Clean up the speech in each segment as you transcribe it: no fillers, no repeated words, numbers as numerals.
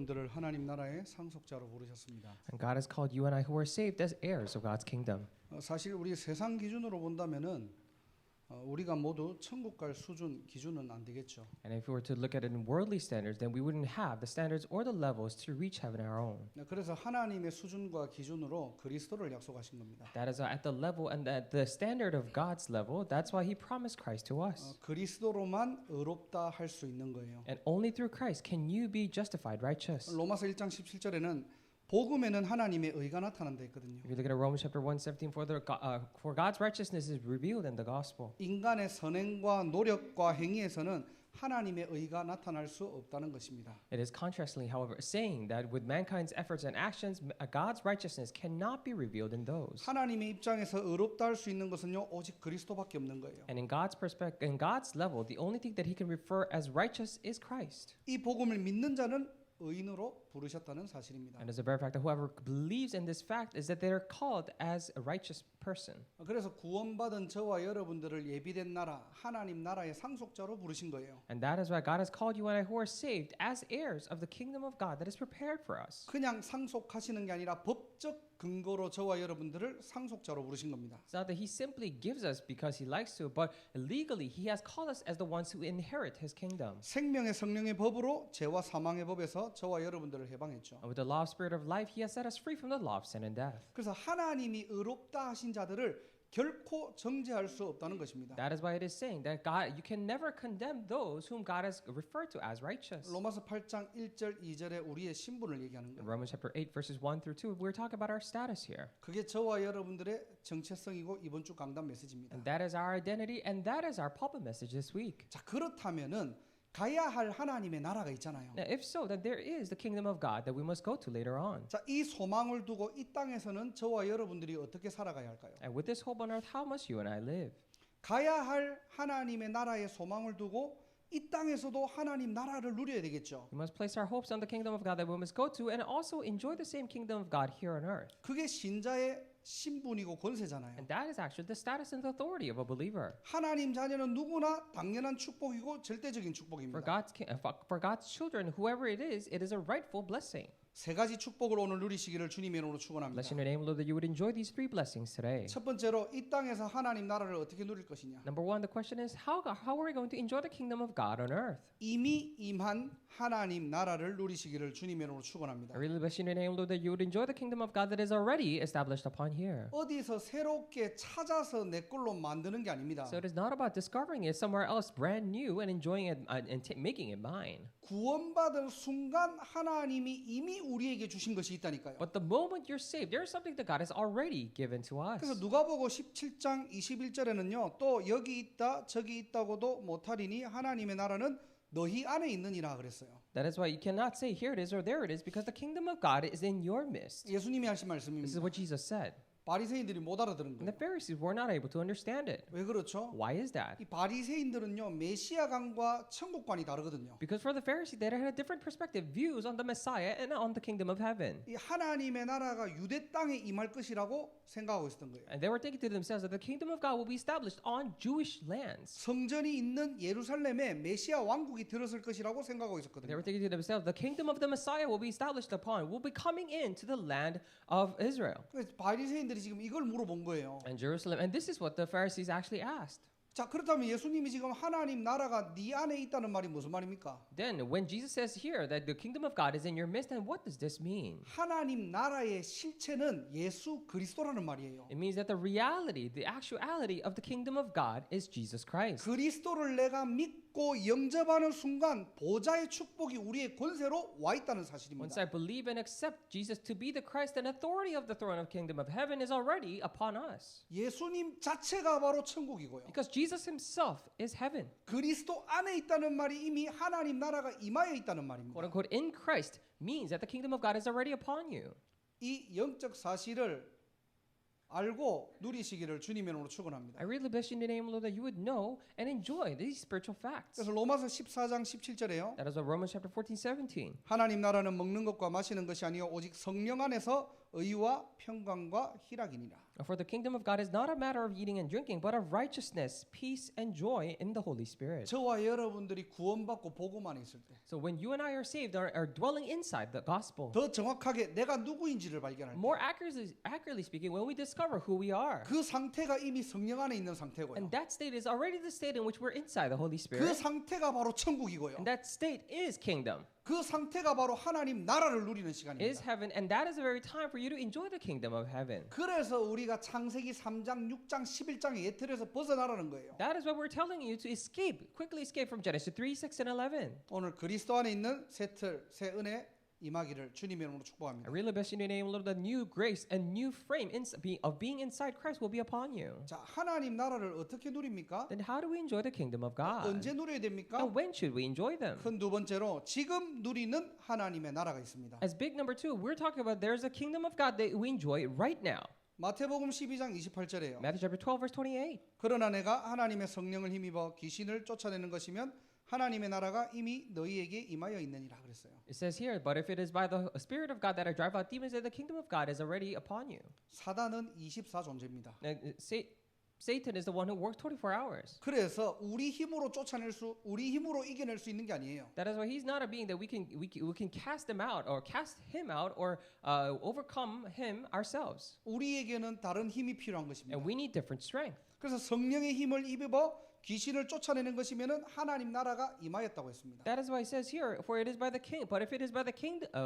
여러분들을 하나님 나라의 상속자로 부르셨습니다. And God has called you and I who are saved as heirs of God's kingdom. 사실 우리 세상 기준으로 본다면은 우리가 모두 천국 갈 수준 기준은 안 되겠죠. And if we were to look at it in worldly standards, then we wouldn't have the standards or the levels to reach heaven on our own. 그래서 하나님의 수준과 기준으로 그리스도를 약속하신 겁니다. That is at the level and at the standard of God's level. That's why He promised Christ to us. 그리스도로만 의롭다 할 수 있는 거예요. And only through Christ can you be justified righteous. 로마서 1장 17절에는 복음에는 하나님의 의가 나타난다 했거든요. If you look at Romans chapter 1:17, for God's righteousness is revealed in the gospel. 인간의 선행과 노력과 행위에서는 하나님의 의가 나타날 수 없다는 것입니다. It is contrastly, however, saying that with mankind's efforts and actions, God's righteousness cannot be revealed in those. 하나님의 입장에서 의롭다 할 수 있는 것은요 오직 그리스도밖에 없는 거예요. And in God's perspective, in God's level, the only thing that He can refer as righteous is Christ. 이 복음을 믿는 자는 의인으로 부르셨다는 사실입니다. And as a very fact, that whoever believes in this fact is that they are called as a righteous person. 그래서 구원받은 저와 여러분들을 예비된 나라, 하나님 나라의 상속자로 부르신 거예요. And that is why God has called you and I who are saved as heirs of the kingdom of God that is prepared for us. 그냥 상속하시는 게 아니라 법적 근거로 저와 여러분들을 상속자로 부르신 겁니다. It's not that He simply gives us because He likes to, but legally He has called us as the ones who inherit His kingdom. 생명의 성령의 법으로 죄와 사망의 법에서 저와 여러분들을 해방했죠. And with the law of spirit of life, He has set us free from the law of sin and death. 그래서 하나님이 의롭다 하신 자들을 결코 정죄할 수 없다는 것입니다. That is why it is saying that God, you can never condemn those whom God has referred to as righteous. 로마서 8장 1절 2절에 우리의 신분을 얘기하는 In 거예요. Romans chapter 8 verses 1 through 2, we're talking about our status here. 그게 저와 여러분들의 정체성이고 이번 주 강단 메시지입니다. And that is our identity and that is our pulpit message this week. 자, 그렇다면은 가야 할 하나님의 나라가 있잖아요. Now, if so, then there is the kingdom of God that we must go to later on. 자, 이 소망을 두고 이 땅에서는 저와 여러분들이 어떻게 살아가야 할까요? And with this hope on earth, how must you and I live? 가야 할 하나님의 나라의 소망을 두고 이 땅에서도 하나님 나라를 누려야 되겠죠. We must place our hopes on the kingdom of God that we must go to and also enjoy the same kingdom of God here on earth. 그게 신자의 신분이고 권세잖아요. And that is actually the status and the authority of a believer. 하나님 자녀는 누구나 당연한 축복이고 절대적인 축복입니다. For God's children, whoever it is a rightful blessing. 세 가지 축복을 오늘 누리시기를 주님의 이름으로 축원합니다. Bless in your name, Lord, that you would enjoy these three blessings today. 첫 번째로 이 땅에서 하나님 나라를 어떻게 누릴 것이냐? Number one, the question is how are we going to enjoy the kingdom of God on earth? 이미 임한 하나님 나라를 누리시기를 주님의 이름으로 축원합니다. I really bless in your name, Lord, that you would enjoy the kingdom of God that is already established upon here. 어디서 새롭게 찾아서 내 걸로 만드는 게 아닙니다. So it is not about discovering it somewhere else brand new and enjoying it and making it mine. 구원받은 순간 하나님이 이미 우리에게 주신 것이 있다니까요. But the moment you're saved, there is something that God has already given to us. 그래서 누가복음 17장 21절에는요. 또 여기 있다 저기 있다고도 못하리니 하나님의 나라는 너희 안에 있느니라 그랬어요. That is why you cannot say here it is or there it is because the kingdom of God is in your midst. 예수님이 하신 This is 말씀입니다. what Jesus said. 바리새인들이 못 알아들은 And 거예요. the Pharisees were not able to understand it. 왜 그렇죠? Why is that? 이 바리새인들은요 메시아관과 천국관이 다르거든요. Because for the Pharisees, they had a different perspective, views on the Messiah and on the kingdom of heaven. 이 하나님의 나라가 유대 땅에 임할 것이라고 생각하고 있었던 거예요. And they were thinking to themselves that the kingdom of God will be established on Jewish lands. 성전이 있는 예루살렘에 메시아 왕국이 들었을 것이라고 생각하고 They 있었거든요. were thinking to themselves, the kingdom of the Messiah will be established upon, will be coming into the land of Israel. 그래서 바리새인들이 지금 이걸 물어본 거예요. And Jerusalem, and this is what the Pharisees actually asked. 자, 그렇다면 예수님이 지금 하나님 나라가 네 안에 있다는 말이 무슨 말입니까? Then, when Jesus says here that the kingdom of God is in your midst, then what does this mean? 하나님 나라의 실체는 예수 그리스도라는 말이에요. It means that the reality, the actuality of the kingdom of God is Jesus Christ. 그리스도를 내가 믿고 영접하는 순간 보좌의 축복이 우리의 권세로 와 있다는 Once 사실입니다. I believe and accept Jesus to be the Christ and authority of the throne of kingdom of heaven is already upon us. 예수님 자체가 바로 천국이고요. Because Jesus himself is heaven. 그리스도 안에 있다는 말이 이미 하나님 나라가 임하여 있다는 말입니다. Quote unquote, in Christ means that the kingdom of God is already upon you. 이 영적 사실을 알고 누리시기를 주님의 이름으로 축원합니다. I really bless you in the name, Lord, that you would know and enjoy these spiritual facts. 그래서 로마서 14장 17절에요. That is what Romans chapter 14, 17. 하나님 나라는 먹는 것과 마시는 것이 아니요 오직 성령 안에서 의와 평강과 희락이니라. For the kingdom of God is not a matter of eating and drinking, but of righteousness, peace, and joy in the Holy Spirit. 저와 여러분들이 구원받고 복음 안에 있을 때, So when you and I are saved, are dwelling inside the gospel, 더 정확하게 내가 누구인지를 발견할 때, more accurately speaking, when we discover who we are, 그 상태가 이미 성령 안에 있는 상태고요. and that state is already the state in which we're inside the Holy 그 Spirit, 상태가 바로 천국이고요. and that state is kingdom, 그 상태가 바로 하나님 나라를 누리는 is 시간입니다. heaven, and that is the very time for you to enjoy the kingdom of heaven. 그래서 우리가 창세기 3장, 6장, 11장의 예틀에서 벗어나라는 거예요. That is what we're telling you to escape, quickly escape from Genesis 3, 6, and 11. 오늘 그리스도 안에 있는 새 틀, 새 은혜 임하기를 주님의 이름으로 축복합니다. I really bless you in the name of the new grace and new frame of being inside Christ will be upon you. 자, 하나님 나라를 어떻게 누립니까? Then how do we enjoy the kingdom of God? 언제 누려야 됩니까? And when should we enjoy them? 큰 두 번째로 지금 누리는 하나님의 나라가 있습니다. As big number two, we're talking about there's a kingdom of God that we enjoy right now. 마태복음 12장 28절에요. Matthew chapter 12, verse 28. 그러나 내가 하나님의 성령을 힘입어 귀신을 쫓아내는 것이면 하나님의 나라가 이미 너희에게 임하여 있느니라 그랬어요. It says here, but if it is by the Spirit of God that I drive out demons, then the kingdom of God is already upon you. 사단은 24 존재입니다. Now, Satan is the one who works 24 hours. 그래서 우리 힘으로 우리 힘으로 이겨낼 수 있는 게 아니에요. That is why he's not a being that we can cast him out or cast him out or overcome him ourselves. 우리에게는 다른 힘이 필요한 것입니다. And we need different strength. 그래서 성령의 힘을 입어 귀신을 쫓아내는 것이면은 하나님 나라가 임하였다고 했습니다. That is why it says here, for it is by the king. But if it is by the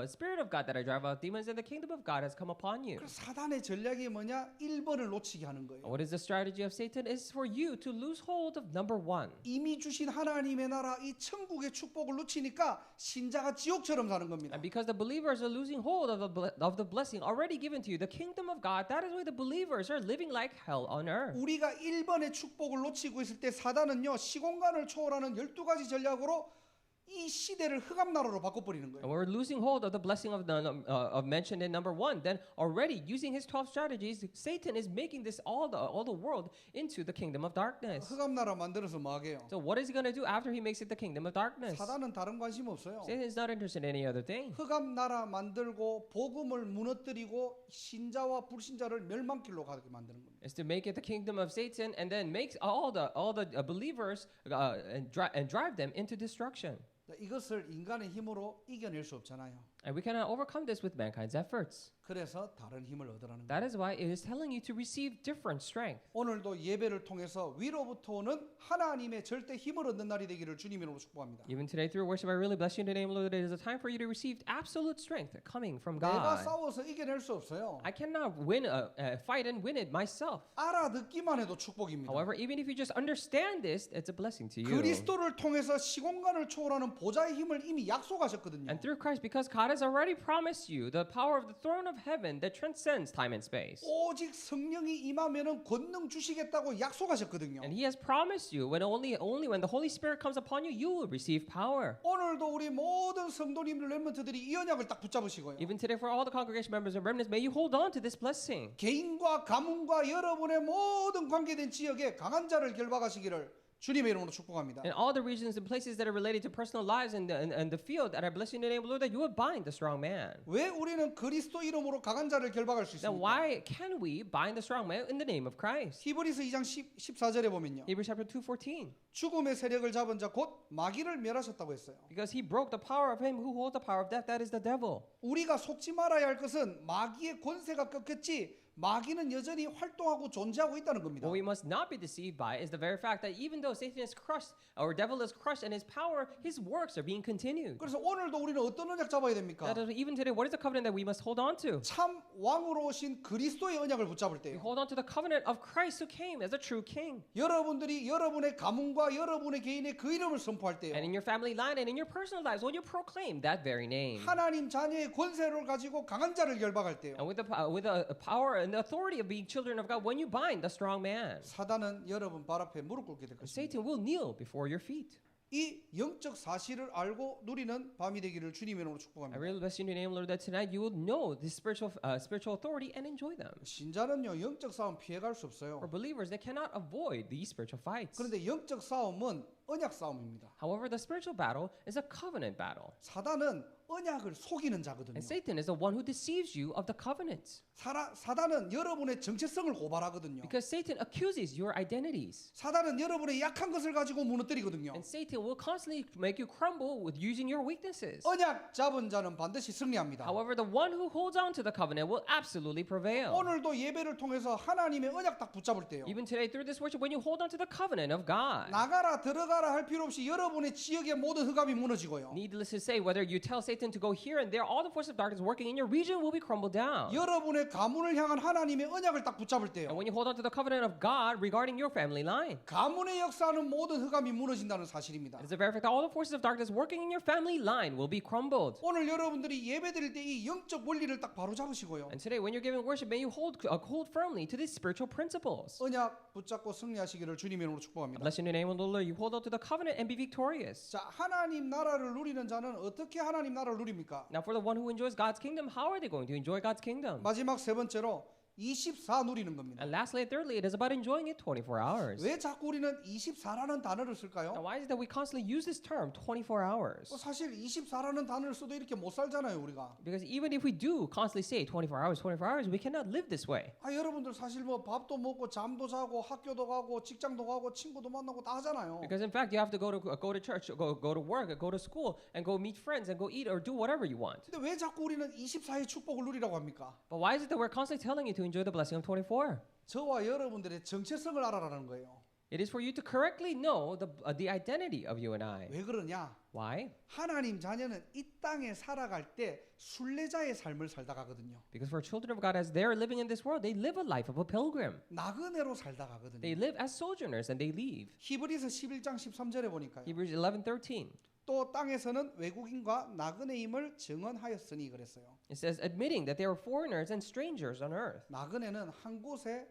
Spirit of God that I drive out demons, then the kingdom of God has come upon you. 그래서 사단의 전략이 뭐냐? 1번을 놓치게 하는 거예요. What is the strategy of Satan? Is for you to lose hold of number one. 이미 주신 하나님의 나라 이 천국의 축복을 놓치니까 신자가 지옥처럼 사는 겁니다. And because the believers are losing hold of the blessing already given to you, the kingdom of God, that is why the believers are living like hell on earth. 우리가 1번의 축복을 놓치고 있을 때 사단은요 시공간을 초월하는 12가지 전략으로 이 시대를 흑암나라로 바꿔버리는 And 거예요. we're losing hold of the blessing of mentioned in number one. Then already using his 12 strategies, Satan is making this all the world into the kingdom of darkness. 흑암나라 만들어서 뭐 하게요? So what is he going to do after he makes it the kingdom of darkness? 사단은 다른 관심 없어요. Satan is not interested in any other thing. 흑암나라 만들고 복음을 무너뜨리고 신자와 불신자를 멸망길로 가게 만드는 겁니다. Is to make it the kingdom of Satan and then makes all the believers and drive them into destruction. 이것을 인간의 힘으로 이겨낼 수 없잖아요. And we cannot overcome this with mankind's efforts. 그래서 다른 힘을 얻으라는 거예요. That is why it is telling you to receive different strength. 오늘도 예배를 통해서 위로부터 오는 하나님의 절대 힘을 얻는 날이 되기를 주님으로 축복합니다. Even today through worship, I really bless you in the name of the Lord. It is a time for you to receive absolute strength coming from 내가 God. 싸워서 이겨낼 수 없어요. I cannot fight and win it myself. 알아듣기만 해도 축복입니다. However, even if you just understand this, it's a blessing to you. 그리스도를 통해서 시공간을 초월하는 보좌의 힘을 이미 약속하셨거든요. And through Christ, because God has already promised you the power of the throne of heaven that transcends time and space. 오직 성령이 임하면은 권능 주시겠다고 약속하셨거든요. And He has promised you when only when the Holy Spirit comes upon you, you will receive power. 오늘도 우리 모든 성도님들 렘넌트들이 이 언약을 딱 붙잡으시고요. Even today, for all the congregation members and remnants, may you hold on to this blessing. 개인과 가문과 여러분의 모든 관계된 지역에 강한 자를 결박하시기를 주님의 이름으로 축복합니다. In all the regions and places that are related to personal lives and the field that I bless you in the name of the Lord, that you would bind the strong man. 왜 우리는 그리스도 이름으로 강한 자를 결박할 수 Then 있습니까? why can we bind the strong man in the name of Christ? 히브리서 2장 14절에 보면요. Hebrews chapter 2:14. 죽음의 세력을 잡은 자 곧 마귀를 멸하셨다고 했어요. Because he broke the power of him who holds the power of death, that is the devil. 우리가 속지 말아야 할 것은 마귀의 권세가 꺾였지 마귀는 여전히 활동하고 존재하고 있다는 겁니다. What we must not be deceived by is the very fact that even though Satan is crushed or devil is crushed and his power, his works are being continued. 그래서 오늘도 우리는 어떤 언약 잡아야 됩니까? That is, even today, what is the covenant that we must hold on to? 참 왕으로 오신 그리스도의 언약을 붙잡을 We 때요. hold on to the covenant of Christ who came as a true king. 여러분들이 여러분의 가문과 여러분의 개인의 그 이름을 선포할 때요. And in your family line and in your personal lives, when you proclaim that very name. 하나님 자녀의 권세를 가지고 강한 자를 결박할 때요. And with the power and the authority of being children of God, when you bind the strong man, 사단은 여러분 발 앞에 무릎 꿇게 될 것입니다. Satan will kneel before your feet. 이 영적 사실을 알고 누리는 밤이 되기를 주님의 이름으로 I 축복합니다. really bless you in your name, Lord, that tonight you will know this spiritual authority and enjoy them. 신자는요 영적 싸움 피해갈 수 없어요. For believers, they cannot avoid these spiritual fights. 그런데 영적 싸움은 언약 싸움입니다. However, the spiritual battle is a covenant battle. 사단은 언약을 속이는 자거든요. And Satan is the one who deceives you of the covenant. 사단은 여러분의 정체성을 고발하거든요. Because Satan accuses your identities. 사단은 여러분의 약한 것을 가지고 무너뜨리거든요. And Satan will constantly make you crumble with using your weaknesses. 언약 잡은 자는 반드시 승리합니다. However, the one who holds on to the covenant will absolutely prevail. 오늘도 예배를 통해서 하나님의 언약 딱 붙잡을 때요. Even today, through this worship, when you hold on to the covenant of God. 나가라 들어가라 할 필요 없이 여러분의 지역의 모든 흑암이 무너지고요. Needless to say, whether you tell Satan to go here and there, all the forces of darkness working in your region will be crumbled down. 여러분의 가문을 향한 하나님의 언약을 딱 붙잡을 And 때요. when you hold on to the covenant of God regarding your family line, 가문의 역사하는 모든 흑암이 무너진다는 사실입니다. it is a very fact that all the forces of darkness working in your family line will be crumbled. 오늘 여러분들이 예배드릴 때 이 영적 원리를 딱 바로 잡으시고요. And today, when you're giving worship, may you hold firmly to these spiritual principles. 언약 붙잡고 승리하시기를 주님의 이름으로 축복합니다. Bless in the name of the Lord. You hold on to the covenant and be victorious. 자, 하나님 나라를 누리는 자는 어떻게 하나님 나라를 누립니까? Now, for the one who enjoys God's kingdom, how are they going to enjoy God's kingdom? 마지막 세 번째로 24 누리는 겁니다. And lastly and thirdly, it is about enjoying it 24 hours. 왜 자꾸 우리는 24라는 단어를 Now, 쓸까요? why is it that we constantly use this term 24 hours? 사실 24라는 단어를 써도 이렇게 못 살잖아요, 우리가. Because even if we do constantly say 24 hours, we cannot live this way. 여러분들 사실 뭐 밥도 먹고 잠도 자고 학교도 가고 직장도 가고 친구도 만나고 다 하잖아요. Because in fact, you have to go to church, go to work, go to school, and go meet friends, and go eat or do whatever you want. 근데 왜 자꾸 우리는 24의 축복을 누리라고 합니까? But why is it that we're constantly telling you to enjoy the blessing of 24? 저와 여러분들의 정체성을 알아라는 거예요. It is for you to correctly know the identity of you and I. 왜 그러냐? Why? 하나님 자녀는 이 땅에 살아갈 때 순례자의 삶을 살다 가거든요. Because for children of God, as they're living in this world, they live a life of a pilgrim. 나그네로 살다 가거든요. They live as sojourners and they leave. 히브리서 11장 13절에 보니까요. Hebrews 11:13. 또 땅에서는 외국인과 나그네임을 증언하였으니 그랬어요. It says, admitting that they are foreigners and strangers on earth. 나그네는 한 곳에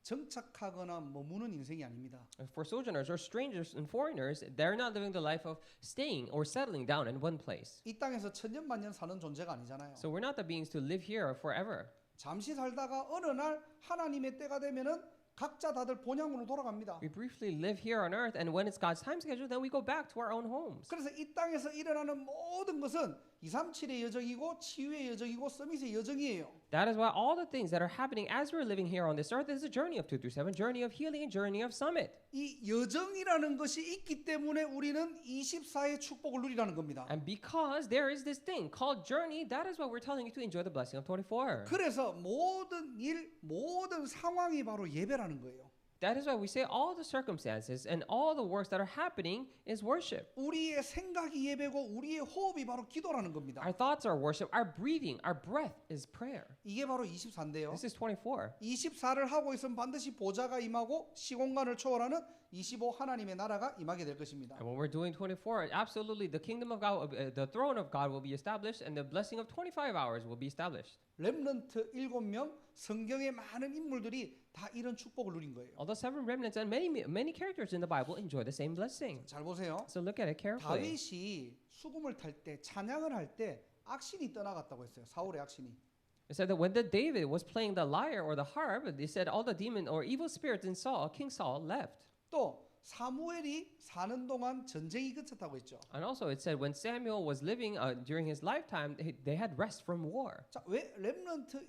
정착하거나 머무는 인생이 아닙니다. For sojourners or strangers and foreigners, they're not living the life of staying or settling down in one place. 이 땅에서 천년만년 사는 존재가 아니잖아요. So we're not the beings to live here forever. 잠시 살다가 어느 날 하나님의 때가 되면은 각자 다들 본향으로 돌아갑니다. We briefly live here on earth, and when it's God's time schedule, then we go back to our own homes. 그래서 이 땅에서 일어나는 모든 것은 237의 여정이고 치유의 여정이고 서밋의 여정이에요. That is why all the things that are happening as we're living here on this earth is a journey of 237, journey of healing, and journey of summit. 이 여정이라는 것이 있기 때문에 우리는 24의 축복을 누리라는 겁니다. And because there is this thing called journey, that is why we're telling you to enjoy the blessing of 24. 그래서 모든 일, 모든 상황이 바로 예배라는 거예요. That is why we say all the circumstances and all the works that are happening is worship. 우리의 생각이 예배고 우리의 호흡이 바로 기도라는 겁니다. Our thoughts are worship, our breathing, our breath is prayer. 이게 바로 24인데요. This is 24. 24를 하고 있으면 반드시 보좌가 임하고 시공간을 초월하는 25 하나님의 나라가 임하게 될 것입니다. And when we're doing 24, absolutely the kingdom of God, the throne of God will be established and the blessing of 25 hours will be established. 렘넌트 7명 성경의 많은 인물들이 다 이런 축복을 누린 거예요. Although seven remnants and many characters in the Bible enjoy the same blessing. 잘 보세요. So look at it carefully. 다윗이 수금을 탈 때 찬양을 할 때 악신이 떠나갔다고 했어요. 사울의 악신이. It said that when David was playing the lyre or the harp, they said all the demon or evil spirits in Saul, King Saul, left. 또 사무엘이 사는 동안 전쟁이 그쳤다고 했죠. And also it said when Samuel was living during his lifetime, they had rest from war. 자, 왜 렘넌트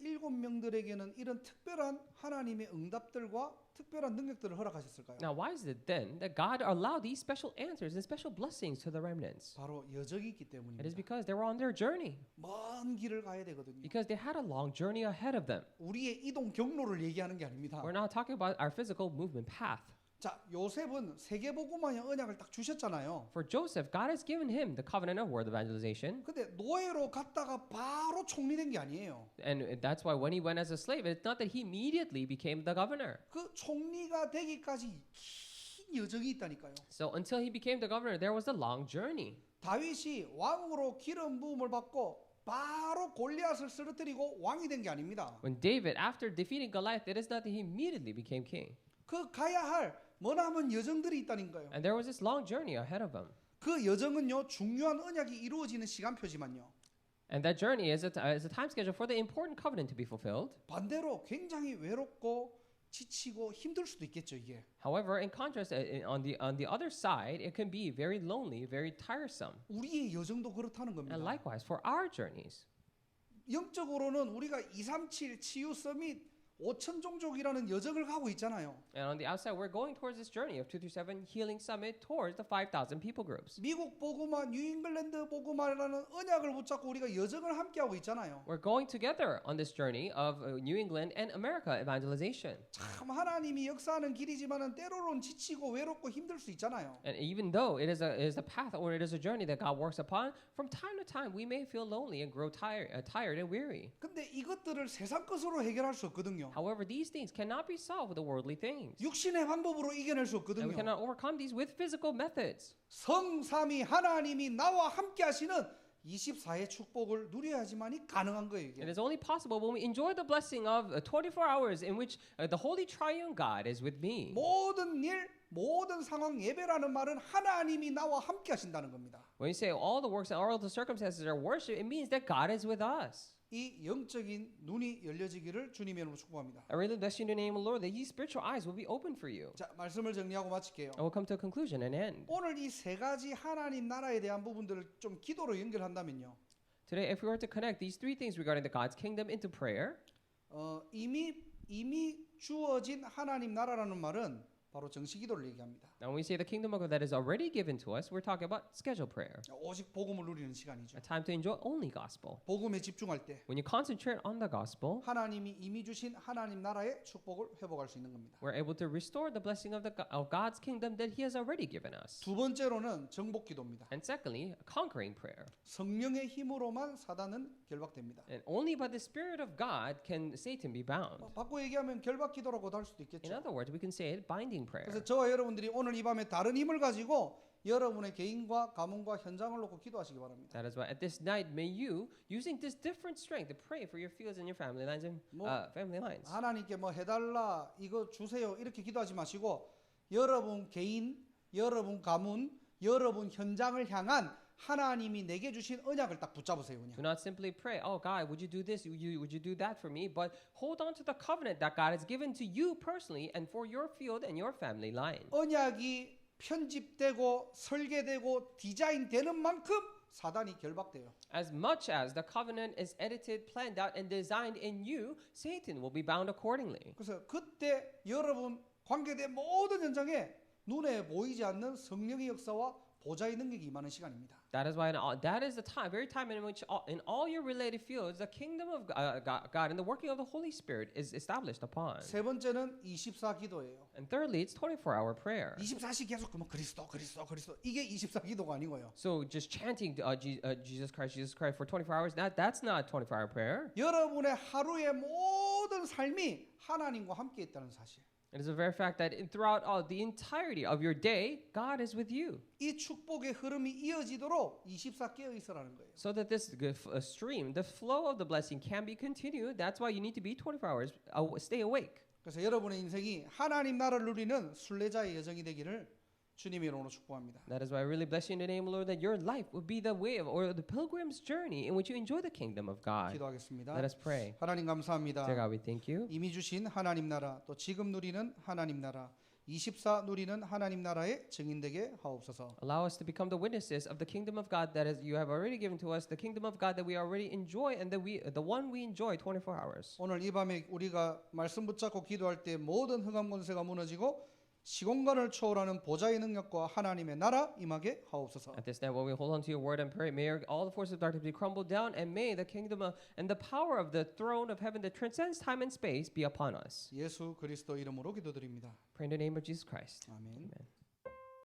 7명들에게는 이런 특별한 하나님의 응답들과 특별한 능력들을 허락하셨을까요? Now, why is it then that God allowed these special answers and special blessings to the remnants? 바로 여정이 있기 It is 때문입니다. because they were on their journey. 먼 길을 가야 되거든요. Because they had a long journey ahead of them. 우리의 이동 경로를 얘기하는 게 아닙니다. We're not talking about our physical movement path. 자, 요셉은 세계복음화의 언약을 딱 주셨잖아요. For Joseph, God has given him the covenant of word evangelization. 근데 노예로 갔다가 바로 총리 된 게 아니에요. And that's why when he went as a slave, it's not that he immediately became the governor. 그 총리가 되기까지 긴 여정이 있다니까요. So until he became the governor, there was a long journey. 다윗이 왕으로 기름 부음을 받고 바로 골리앗을 쓰러뜨리고 왕이 된 게 아닙니다. When David, after defeating Goliath, it is not that he immediately became king. 그 가야 할 머나먼 여정들이 있다니까요. And there was this long journey ahead of him. 그 여정은요 중요한 언약이 이루어지는 시간표지만요. And that journey is a time schedule for the important covenant to be fulfilled. 반대로 굉장히 외롭고 지치고 힘들 수도 있겠죠, 이게. However, in contrast, on the other side, it can be very lonely, very tiresome. 우리의 여정도 그렇다는 겁니다. And likewise, for our journeys, 영적으로는 우리가 237 치유 서밋 5천 종족이라는 여정을 가고 있잖아요. and on the outside, we're going towards this journey of 237 Healing Summit towards the 5,000 people groups. 미국 복음화, 뉴잉글랜드 복음화라는 언약을 붙잡고 우리가 여정을 함께 하고 있잖아요. We're going together on this journey of New England and America evangelization. 참 하나님이 역사하는 길이지만은 때로는 지치고 외롭고 힘들 수 있잖아요. And even though it is a path or it is a journey that God works upon, from time to time we may feel lonely and grow tired and weary. 근데 이것들을 세상 것으로 해결할 수 없거든요. However, these things cannot be solved with the worldly things. 육신의 방법으로 이겨낼 수 And we 없거든요. cannot overcome these with physical methods. 성삼위 하나님이 나와 함께 하시는 24의 축복을 누려야지만이 가능한 거예요. It 이게. is only possible when we enjoy the blessing of 24 hours in which the Holy Triune God is with me. 모든 일, 모든 상황 예배라는 말은 하나님이 나와 함께 하신다는 겁니다. When you say all the works and all the circumstances are worship, it means that God is with us. 이 영적인 눈이 열려지기를 주님의 이름으로 축복합니다. I really bless you in the name of the Lord that these spiritual eyes will be open for you. 자, 말씀을 정리하고 마칠게요. I will come to a conclusion and end. 오늘 이 세 가지 하나님 나라에 대한 부분들을 좀 기도로 연결한다면요. Today, if we were to connect these three things regarding the God's kingdom into prayer, 이미 주어진 하나님 나라라는 말은 바로 정식 기도를 얘기합니다. now when we say the kingdom of God that is already given to us, we're talking about scheduled prayer, 오직 복음을 누리는 시간이죠. a time to enjoy only gospel. 복음에 집중할 때 When you concentrate on the gospel, 하나님이 이미 주신 하나님 나라의 축복을 회복할 수 있는 겁니다. we're able to restore the blessing of of God's kingdom that He has already given us. 두 번째로는 정복 기도입니다. And secondly, conquering prayer. 성령의 힘으로만 사단은 결박됩니다. And only by the Spirit of God can Satan be bound. 바꿔 얘기하면 결박 기도라고도 할 수도 In 있겠죠. other words, we can say it binding prayer. 그래서 저와 여러분들이 오늘 이 밤에 다른 힘을 가지고 여러분의 개인과 가문과 현장을 놓고 기도하시기 바랍니다. That is why at this night, may you, using this different strength, to pray for your fields and your family lines and family lines. 하나님께 뭐 해달라 이거 주세요 이렇게 기도하지 마시고 여러분 개인, 여러분 가문, 여러분 현장을 향한 하나님이 내게 주신 언약을 딱 붙잡으세요. 그냥. Do not simply pray, oh God, would you do this? Would you do that for me? But hold on to the covenant that God has given to you personally and for your field and your family line. 언약이 편집되고 설계되고 디자인되는 만큼 사단이 결박돼요. As much as the covenant is edited, planned out, and designed in you, Satan will be bound accordingly. 그래서 그때 여러분 관계된 모든 현장에 눈에 보이지 않는 성령의 역사와 보좌의 능력이 임하는 시간입니다. That is why that is the time, very time in which in all your related fields, the kingdom of God and the working of the Holy Spirit is established upon. 세 번째는 24 기도예요. And thirdly, it's 24-hour prayer. 24시 계속 그러면 그리스도 이게 24 기도가 아니고요. So just chanting Jesus Christ for 24 hours, that's not 24-hour prayer. 여러분의 하루의 모든 삶이 하나님과 함께 있다는 사실. It is a very fact that throughout the entirety of your day, God is with you. 이 축복의 흐름이 이어지도록 24 깨어 있으라는 거예요. So that this stream, the flow of the blessing can be continued, that's why you need to be 24 hours, stay awake. 그래서 여러분의 인생이 하나님 나라를 누리는 순례자의 여정이 되기를 주님의 이름으로 축복합니다. That is why I really bless you in the name of the Lord that your life would be the way of, or the pilgrim's journey in which you enjoy the kingdom of God. 기도하겠습니다. Let us pray. 하나님 감사합니다. Dear God, we thank you. 이미 주신 하나님 나라 또 지금 누리는 하나님 나라 24 누리는 하나님 나라의 증인되게 하옵소서. Allow us to become the witnesses of the kingdom of God that is you have already given to us, the kingdom of God that we already enjoy and that the one we enjoy 24 hours. 오늘 이 밤에 우리가 말씀 붙잡고 기도할 때 모든 흑암 권세가 무너지고 시공간을 초월하는 보좌의 능력과 하나님의 나라 임하게 하옵소서. At this night, when we hold on to your word and pray, may all the forces of darkness be crumbled down, and may the kingdom and the power of the throne of heaven that transcends time and space be upon us. 예수 그리스도 이름으로 기도드립니다. Pray in the name of Jesus Christ. 아멘. Amen.